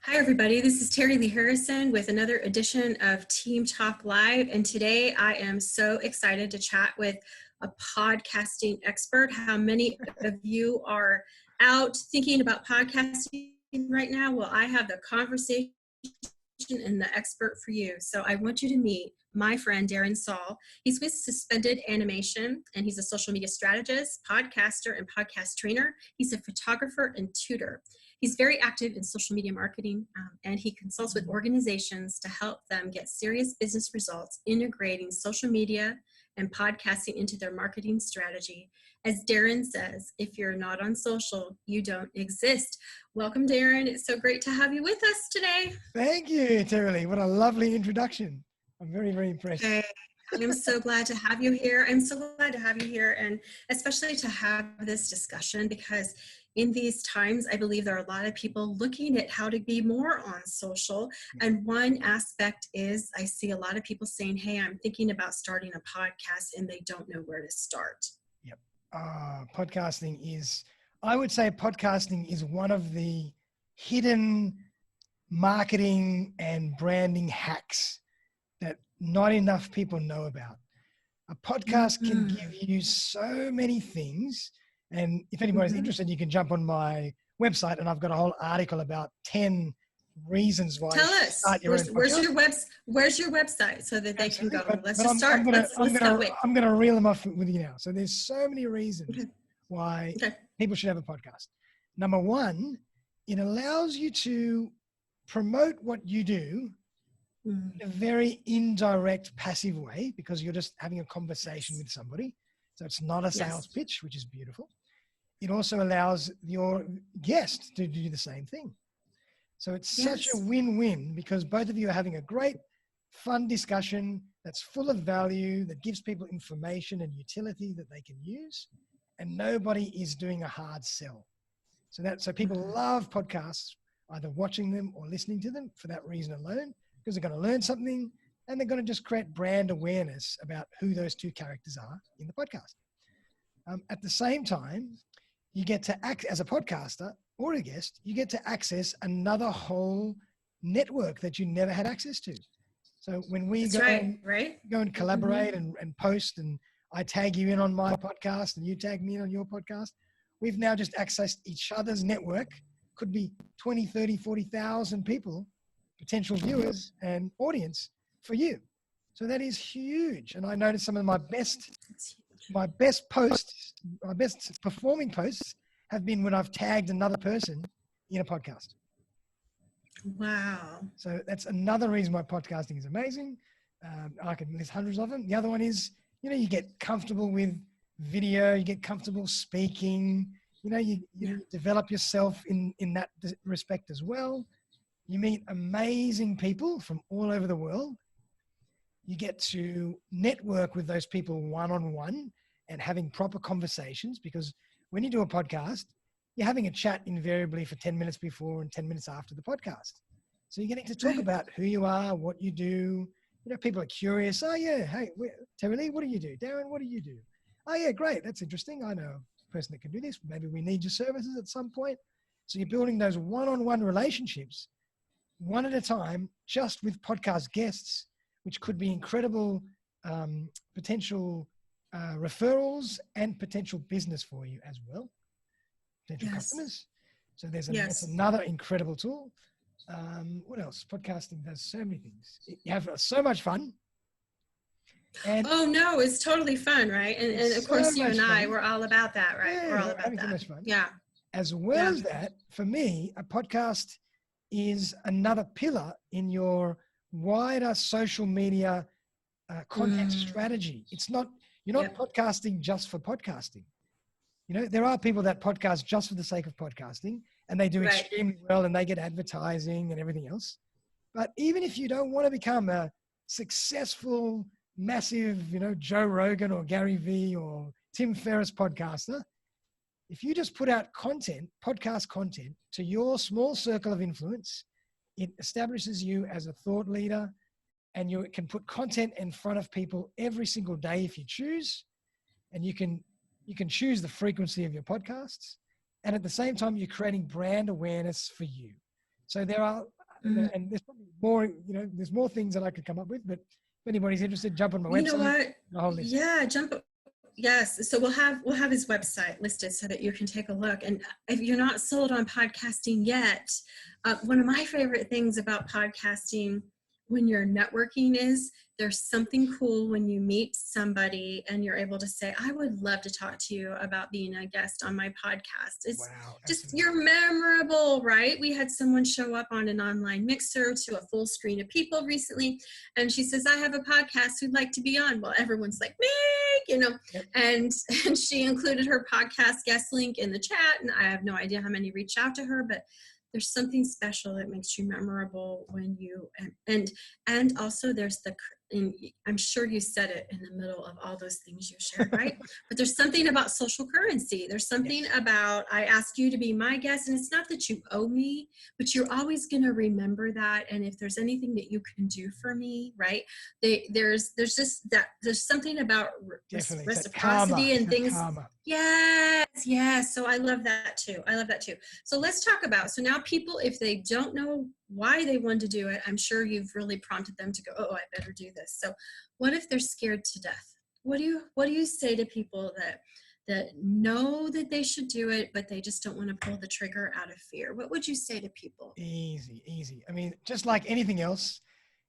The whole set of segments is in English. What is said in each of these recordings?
Hi, everybody. This is Terilee Harrison with another edition of Team Talk Live. And today I am so excited to chat with a podcasting expert. How many of you are out thinking about podcasting right now? Well, I have the conversation and the expert for you. So I want you to meet my friend, Darren Saul. He's with Suspended Animation, and he's a social media strategist, podcaster, and podcast trainer. He's a photographer and tutor. He's very active in social media marketing, and he consults with organizations to help them get serious business results, integrating social media and podcasting into their marketing strategy. As Darren says, if you're not on social, you don't exist. Welcome, Darren. It's so great to have you with us today. Thank you, Terilee. What a lovely introduction. I'm very, very impressed. Okay. I'm so glad to have you here. I'm so glad to have you here, and especially to have this discussion, because in these times, I believe there are a lot of people looking at how to be more on social. And one aspect is I see a lot of people saying, hey, I'm thinking about starting a podcast, and they don't know where to start. Yep. Podcasting is, I would say podcasting is one of the hidden marketing and branding hacks that not enough people know about. A podcast can give you so many things. And if anybody's interested, you can jump on my website, and I've got a whole article about 10 reasons why. Tell us, where's your website so that they can go? Let's just start. I'm going to reel them off with you now. So there's so many reasons why people should have a podcast. Number one, it allows you to promote what you do in a very indirect, passive way, because you're just having a conversation with somebody. So it's not a sales pitch, which is beautiful. It also allows your guest to do the same thing. So it's such a win-win, because both of you are having a great, fun discussion that's full of value, that gives people information and utility that they can use, and nobody is doing a hard sell. So people love podcasts, either watching them or listening to them for that reason alone, because they're going to learn something, and they're going to just create brand awareness about who those two characters are in the podcast. At the same time, you get to act as a podcaster or a guest, you get to access another whole network that you never had access to. So when we go and collaborate and post, and I tag you in on my podcast and you tag me in on your podcast, we've now just accessed each other's network. Could be 20, 30, 40,000 people, potential viewers and audience for you. So that is huge. And I noticed some of my best posts, my best performing posts have been when I've tagged another person in a podcast. Wow. So that's another reason why podcasting is amazing. I can list hundreds of them. The other one is, you get comfortable with video, you get comfortable speaking, you develop yourself in that respect as well. You meet amazing people from all over the world. You get to network with those people one-on-one and having proper conversations, because when you do a podcast, you're having a chat invariably for 10 minutes before and 10 minutes after the podcast. So you're getting to talk about who you are, what you do. People are curious. Oh yeah, hey, Terilee, what do you do? Darren, what do you do? Oh yeah, great. That's interesting. I know a person that can do this. Maybe we need your services at some point. So you're building those one-on-one relationships, one at a time, just with podcast guests, which could be incredible potential referrals and potential business for you as well, potential customers. So that's another incredible tool. What else? Podcasting does so many things. You have so much fun. And it's totally fun, right? And of course, you and I, we're all about that, right? Yeah, we're all about that. So much fun. Yeah. As well as that, for me, a podcast is another pillar in your wider social media content strategy. You're not podcasting just for podcasting. There are people that podcast just for the sake of podcasting, and they do extremely well, and they get advertising and everything else. But even if you don't want to become a successful, massive, Joe Rogan or Gary Vee or Tim Ferriss podcaster, if you just put out podcast content to your small circle of influence, it establishes you as a thought leader, and you can put content in front of people every single day if you choose, and you can choose the frequency of your podcasts. And at the same time, you're creating brand awareness for you. So there are, and there's probably more, there's more things that I could come up with, but if anybody's interested, jump on my website. You know what? The whole list. Yeah, Yes. So we'll have his website listed so that you can take a look. And if you're not sold on podcasting yet, one of my favorite things about podcasting when you're networking is there's something cool when you meet somebody and you're able to say, I would love to talk to you about being a guest on my podcast. It's just, you're memorable, right? We had someone show up on an online mixer to a full screen of people recently. And she says, I have a podcast who'd like to be on. Well, everyone's like, me, and she included her podcast guest link in the chat. And I have no idea how many reached out to her, but there's something special that makes you memorable when you, and also there's I'm sure you said it in the middle of all those things you shared, right? But there's something about social currency. There's something about, I asked you to be my guest, and it's not that you owe me, but you're always going to remember that. And if there's anything that you can do for me, right? There's just that, there's something about reciprocity and things. Yes. So I love that too. So let's talk about, so now people, if they don't know why they want to do it, I'm sure you've really prompted them to go, oh, I better do this. So what if they're scared to death? What do you say to people that know that they should do it, but they just don't want to pull the trigger out of fear? What would you say to people? Easy. I mean, just like anything else,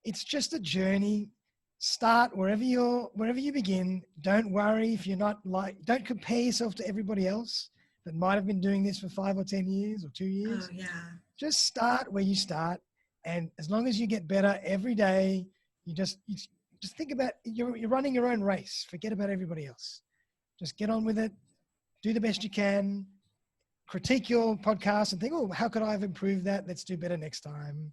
it's just a journey. Start wherever you begin. Don't worry if you're not don't compare yourself to everybody else that might have been doing this for 5 or 10 years or 2 years. Oh, yeah. Just start where you start. And as long as you get better every day, you just think about, you're running your own race. Forget about everybody else. Just get on with it. Do the best you can. Critique your podcast and think, oh, how could I have improved that? Let's do better next time.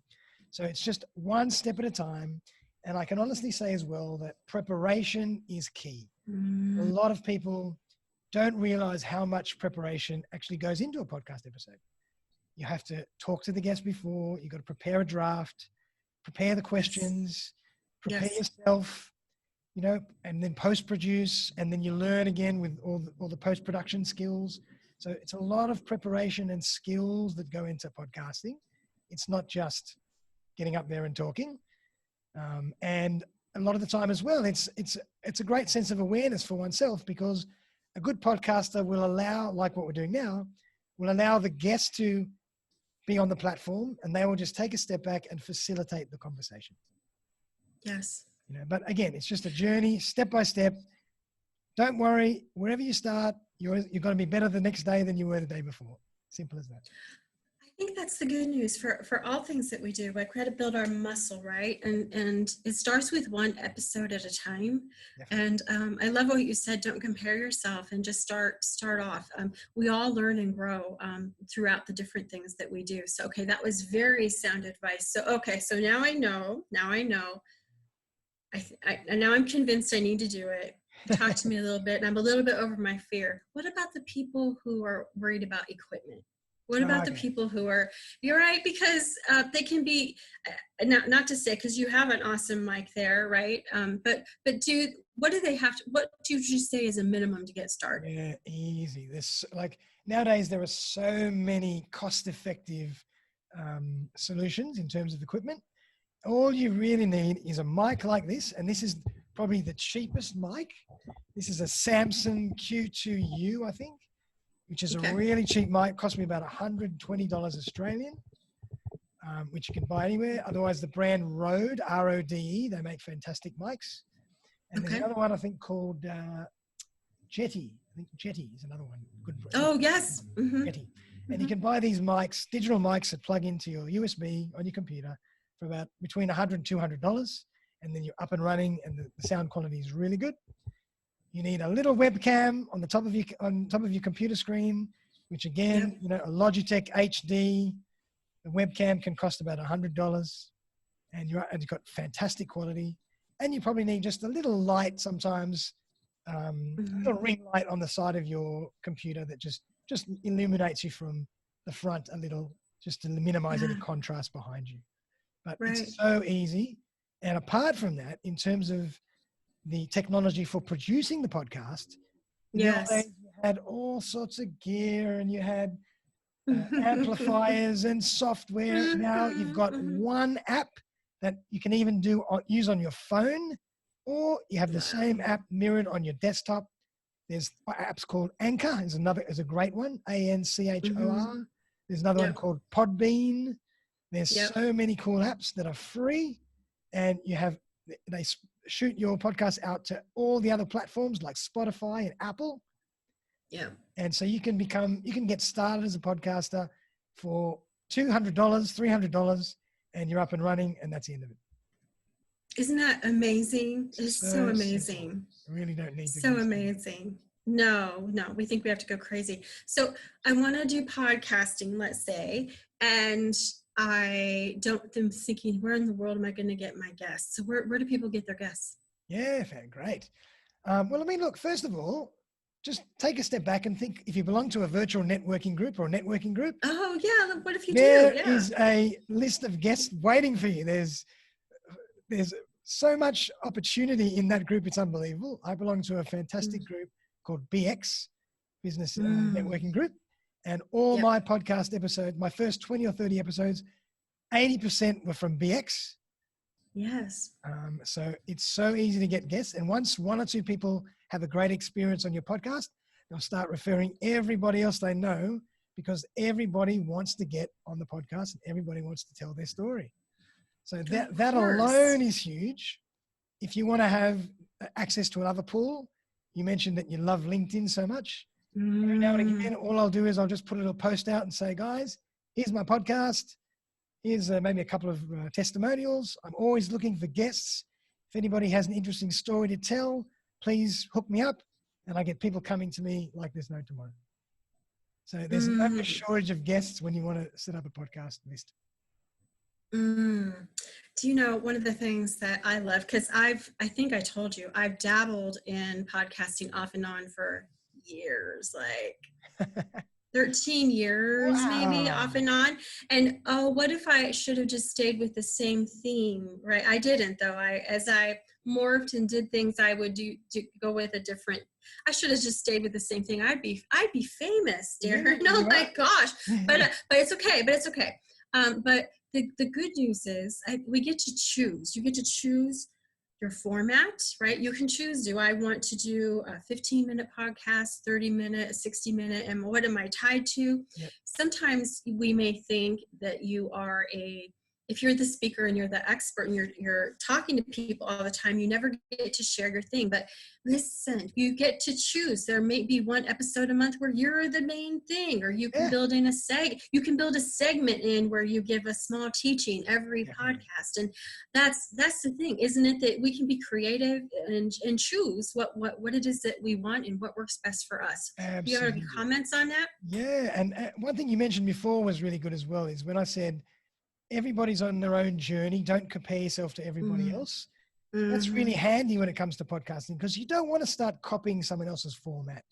So it's just one step at a time. And I can honestly say as well that preparation is key. A lot of people don't realize how much preparation actually goes into a podcast episode. You have to talk to the guest before, you got to prepare a draft, prepare the questions, prepare yourself, and then post-produce, and then you learn again with all the post-production skills. So it's a lot of preparation and skills that go into podcasting. It's not just getting up there and talking. And a lot of the time as well, it's a great sense of awareness for oneself, because a good podcaster will allow, like what we're doing now, will allow the guest to be on the platform, and they will just take a step back and facilitate the conversation. Yes. But again, it's just a journey, step by step. Don't worry, wherever you start, you're going to be better the next day than you were the day before. Simple as that. I think that's the good news for all things that we do. Like, we had to build our muscle, right? And it starts with one episode at a time. Definitely. And I love what you said. Don't compare yourself, and just start off. We all learn and grow throughout the different things that we do. So, okay, that was very sound advice. So, okay, so now I know. And now I'm convinced I need to do it. Talk to me a little bit. And I'm a little bit over my fear. What about the people who are worried about equipment? What about the people who are, you're right, because they can be, not to say, because you have an awesome mic there, right? But what do they have to, what do you say is a minimum to get started? Yeah, easy. Nowadays, there are so many cost-effective solutions in terms of equipment. All you really need is a mic like this, and this is probably the cheapest mic. This is a Samsung Q2U, I think, which is a really cheap mic. Cost me about $120 Australian, which you can buy anywhere. Otherwise, the brand Rode, R-O-D-E, they make fantastic mics. And there's another one, I think, called Jetty. I think Jetty is another one. Good brand. Oh, yes. Mm-hmm. Jetty. And you can buy these mics, digital mics that plug into your USB on your computer for about between $100 and $200. And then you're up and running, and the sound quality is really good. You need a little webcam on the top of your computer screen, which again, a Logitech HD. The webcam can cost about $100, and you've got fantastic quality. And you probably need just a little light sometimes, a little ring light on the side of your computer that just illuminates you from the front a little, just to minimize any contrast behind you. But it's so easy. And apart from that, in terms of the technology for producing the podcast, nowadays you had all sorts of gear, and you had amplifiers and software. Now you've got one app that you can even use on your phone, or you have the same app mirrored on your desktop. There's apps called Anchor is a great one, ANCHOR. There's another one called Podbean. There's so many cool apps that are free, and they shoot your podcast out to all the other platforms like Spotify and Apple. Yeah. And so you can get started as a podcaster for $200, $300, and you're up and running, and that's the end of it. Isn't that amazing? It's so amazing. Simple. Really don't need to. So amazing. No, we think we have to go crazy. So I want to do podcasting, let's say, and I'm thinking, where in the world am I going to get my guests? So where do people get their guests? Yeah, great. Well, I mean, look, first of all, just take a step back and think if you belong to a virtual networking group or a networking group. Oh, yeah. What if you There is a list of guests waiting for you. There's so much opportunity in that group. It's unbelievable. I belong to a fantastic group called BX, Business Networking Group. And all my podcast episodes, my first 20 or 30 episodes, 80% were from BX. Yes. So it's so easy to get guests. And once one or two people have a great experience on your podcast, they'll start referring everybody else they know, because everybody wants to get on the podcast and everybody wants to tell their story. So that alone is huge. If you want to have access to another pool, you mentioned that you love LinkedIn so much. Every now and again, all I'll do is I'll just put a little post out and say, guys, here's my podcast. Here's maybe a couple of testimonials. I'm always looking for guests. If anybody has an interesting story to tell, please hook me up. And I get people coming to me like there's no tomorrow. So there's no shortage of guests when you want to set up a podcast list. Do you know one of the things that I love, because I think I told you, I've dabbled in podcasting off and on for years, like 13 years, maybe off and on. And what if I should have just stayed with the same theme, right? I didn't, though. As I morphed and did things, I would go with a different. I should have just stayed with the same thing. I'd be famous, Darren. Oh my gosh! But it's okay. But the good news is we get to choose. You get to choose your format, right? You can choose, do I want to do a 15-minute podcast, 30-minute, 60-minute, and what am I tied to? Yep. Sometimes we may think that you are if you're the speaker and you're the expert and you're talking to people all the time, you never get to share your thing. But listen, you get to choose. There may be one episode a month where you're the main thing, or you can build in you can build a segment in where you give a small teaching every podcast. And that's the thing, isn't it? That we can be creative and choose what it is that we want and what works best for us. Absolutely. Do you have any comments on that? Yeah. And one thing you mentioned before was really good as well, is when I said, everybody's on their own journey. Don't compare yourself to everybody else. That's really handy when it comes to podcasting, because you don't want to start copying someone else's format.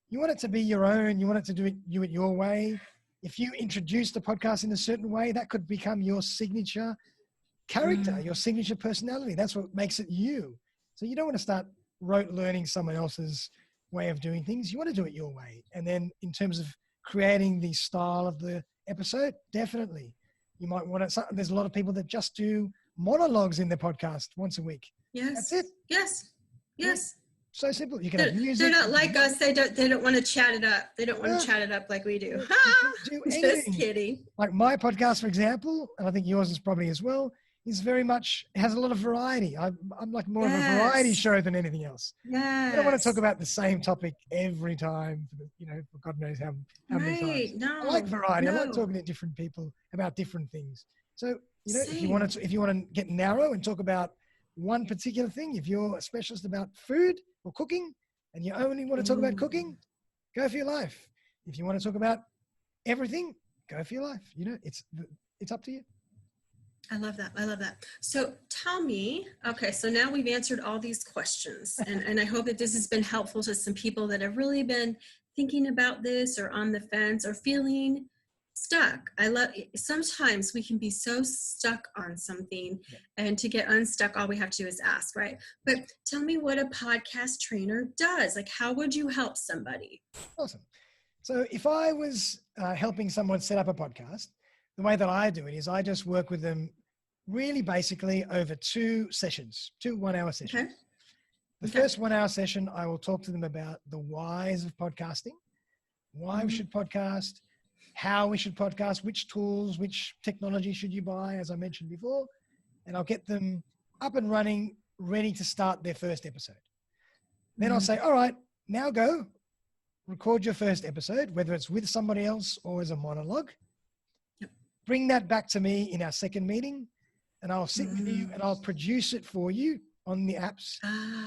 You want it to be your own. You want it to do it your way. If you introduce the podcast in a certain way, that could become your signature character, your signature personality. That's what makes it you. So you don't want to start rote learning someone else's way of doing things. You want to do it your way. And then in terms of creating the style of the episode, definitely. You might want to, there's a lot of people that just do monologues in their podcast once a week. Yes. That's it. Yes. Yeah. So simple. You can have music. They're not like us. They don't want to chat it up. They don't want to chat it up like we do. Just kidding. Like my podcast, for example, and I think yours is probably as well, is very much, has a lot of variety. I'm like more of a variety show than anything else. Yes. I don't want to talk about the same topic every time, for God knows how many times. No, I like variety. I like talking to different people about different things. So, if you want to get narrow and talk about one particular thing, if you're a specialist about food or cooking and you only want to talk about cooking, go for your life. If you want to talk about everything, go for your life. It's up to you. I love that. So tell me, okay, so now we've answered all these questions, and I hope that this has been helpful to some people that have really been thinking about this or on the fence or feeling stuck. Sometimes we can be so stuck on something, and to get unstuck, all we have to do is ask, right? But tell me what a podcast trainer does. Like, how would you help somebody? Awesome. So if I was helping someone set up a podcast, the way that I do it is I just work with them really basically over 2 sessions, 2 1-hour sessions. Okay. The first 1-hour session, I will talk to them about the whys of podcasting, why we should podcast, how we should podcast, which tools, which technology should you buy, as I mentioned before, and I'll get them up and running, ready to start their first episode. Then I'll say, all right, now go record your first episode, whether it's with somebody else or as a monologue. Bring that back to me in our second meeting, and I'll sit with you and I'll produce it for you on the apps,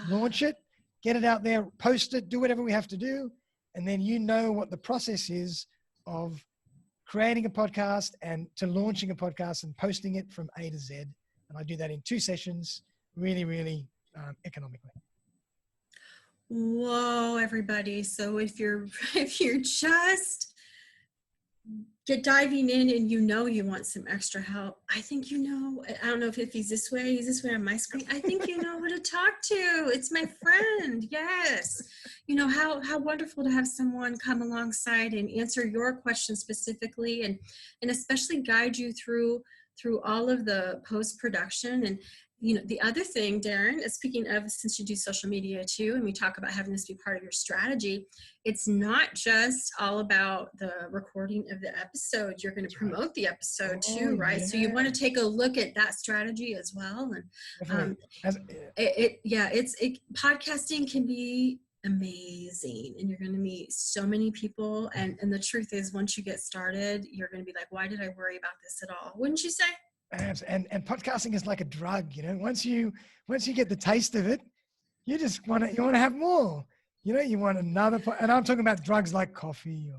launch it, get it out there, post it, do whatever we have to do. And then you know what the process is of creating a podcast and to launching a podcast and posting it from A to Z. And I do that in 2 sessions, really, really economically. Whoa, everybody. So if you're just diving in and you want some extra help, I think I don't know if he's this way on my screen. I think you know who to talk to. It's my friend. Yes. How wonderful to have someone come alongside and answer your questions specifically and especially guide you through all of the post-production. And the other thing, Darren, speaking of, since you do social media too, and we talk about having this be part of your strategy, it's not just all about the recording of the episode. You're going to promote the episode too, right? Yeah. So you want to take a look at that strategy as well. And podcasting can be amazing, and you're going to meet so many people. And the truth is, once you get started, you're going to be like, why did I worry about this at all? Wouldn't you say? And podcasting is like a drug, once you get the taste of it, you just want to have more, you want another, and I'm talking about drugs like coffee or,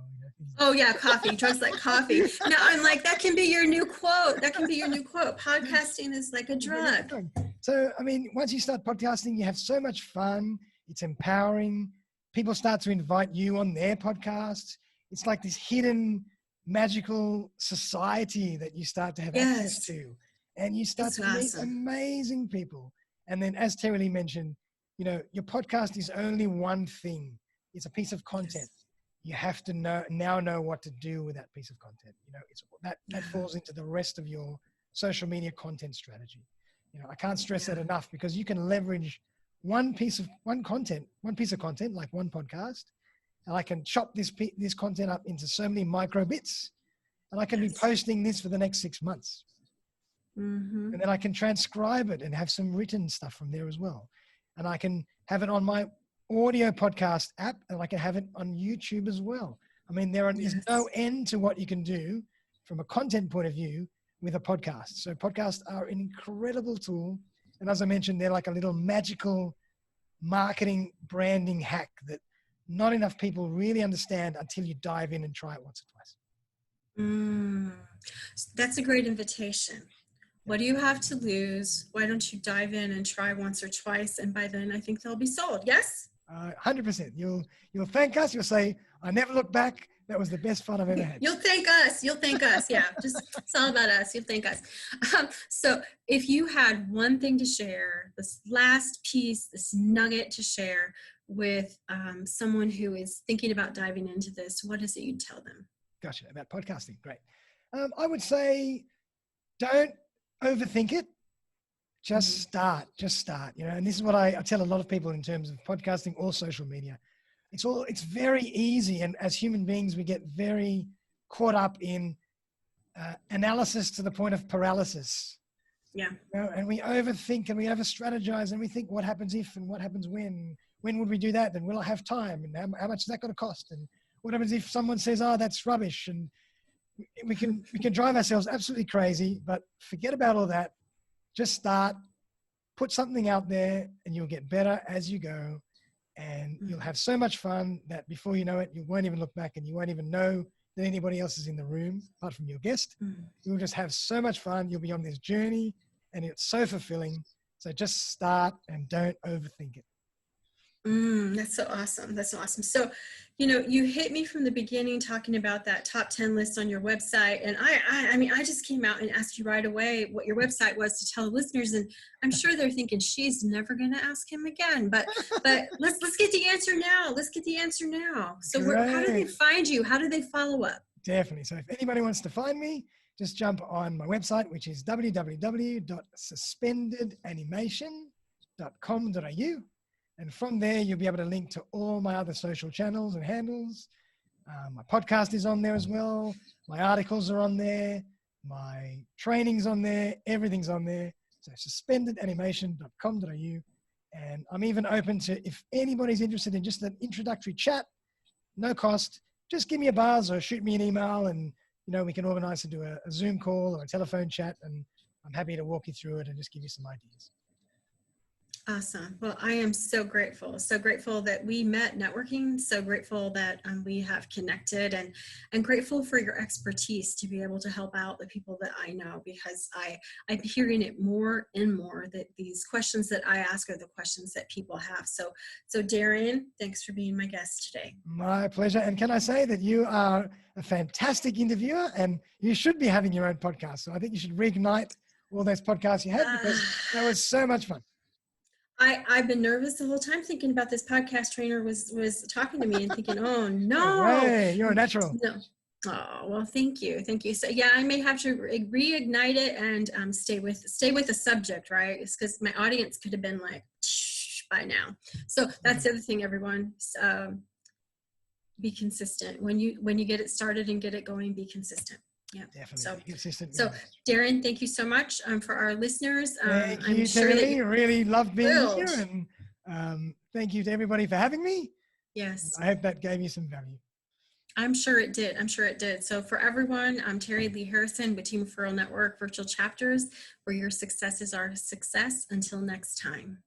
oh yeah, coffee, drugs like coffee. No, I'm like, that can be your new quote. Podcasting is like a drug. So, once you start podcasting, you have so much fun. It's empowering. People start to invite you on their podcasts. It's like this hidden magical society that you start to have access to, and you start to meet amazing people. And then, as Terilee mentioned, your podcast is only one thing. It's a piece of content. You have to now know what to do with that piece of content. It's that falls into the rest of your social media content strategy. I can't stress that enough, because you can leverage one piece of content, like one podcast. And I can chop this content up into so many micro bits, and I can be posting this for the next 6 months. And then I can transcribe it and have some written stuff from there as well. And I can have it on my audio podcast app, and I can have it on YouTube as well. There's no end to what you can do from a content point of view with a podcast. So podcasts are an incredible tool. And as I mentioned, they're like a little magical marketing branding hack that not enough people really understand until you dive in and try it once or twice. That's a great invitation. What do you have to lose? Why don't you dive in and try once or twice? And by then I think they'll be sold. Yes? 100%. You'll thank us. You'll say, I never look back. That was the best fun I've ever had. You'll thank us. Yeah, it's all about us. You'll thank us. So if you had one thing to share, this last piece, this nugget to share with someone who is thinking about diving into this, what is it you'd tell them? Gotcha. About podcasting. Great. I would say, don't overthink it. Just start. And this is what I tell a lot of people in terms of podcasting or social media. It's very easy. And as human beings, we get very caught up in analysis to the point of paralysis. Yeah. And we overthink and we over-strategize and we think, what happens if and what happens when? When would we do that? And will I have time? And how much is that going to cost? And what happens if someone says, oh, that's rubbish? And we can drive ourselves absolutely crazy, but forget about all that. Just start, put something out there, and you'll get better as you go. And you'll have so much fun that before you know it, you won't even look back and you won't even know that anybody else is in the room apart from your guest. You'll just have so much fun. You'll be on this journey and it's so fulfilling. So just start and don't overthink it. That's so awesome. That's so awesome. So, you know, you hit me from the beginning talking about that top 10 list on your website. And I mean, I just came out and asked you right away what your website was to tell the listeners. And I'm sure they're thinking she's never going to ask him again, but let's get the answer now. Let's get the answer now. So how do they find you? How do they follow up? Definitely. So if anybody wants to find me, just jump on my website, which is www.suspendedanimation.com.au. And from there, you'll be able to link to all my other social channels and handles. My podcast is on there as well. My articles are on there. My training's on there. Everything's on there. So suspendedanimation.com.au. And I'm even open to, if anybody's interested in just an introductory chat, no cost, just give me a buzz or shoot me an email, and we can organize to do a Zoom call or a telephone chat, and I'm happy to walk you through it and just give you some ideas. Awesome. Well, I am so grateful that we met networking, so grateful that we have connected, and grateful for your expertise to be able to help out the people that I know, because I'm hearing it more and more that these questions that I ask are the questions that people have. So Darren, thanks for being my guest today. My pleasure. And can I say that you are a fantastic interviewer, and you should be having your own podcast. So I think you should reignite all those podcasts you had, because that was so much fun. I've been nervous the whole time thinking about this. Podcast trainer was talking to me and thinking, oh no. Hey, you're a natural. No. Oh, well, thank you. So yeah, I may have to reignite it and stay with the subject, right? It's because my audience could have been like by now. So that's the other thing, everyone. Be consistent. When you get it started and get it going, be consistent. Yeah, definitely. So Darren, thank you so much for our listeners. Thank you, Terilee. Really loved being here, and thank you to everybody for having me. Yes, I hope that gave you some value. I'm sure it did. So for everyone, I'm Terilee Harrison with Team Referral Network Virtual Chapters, where your success is our success. Until next time.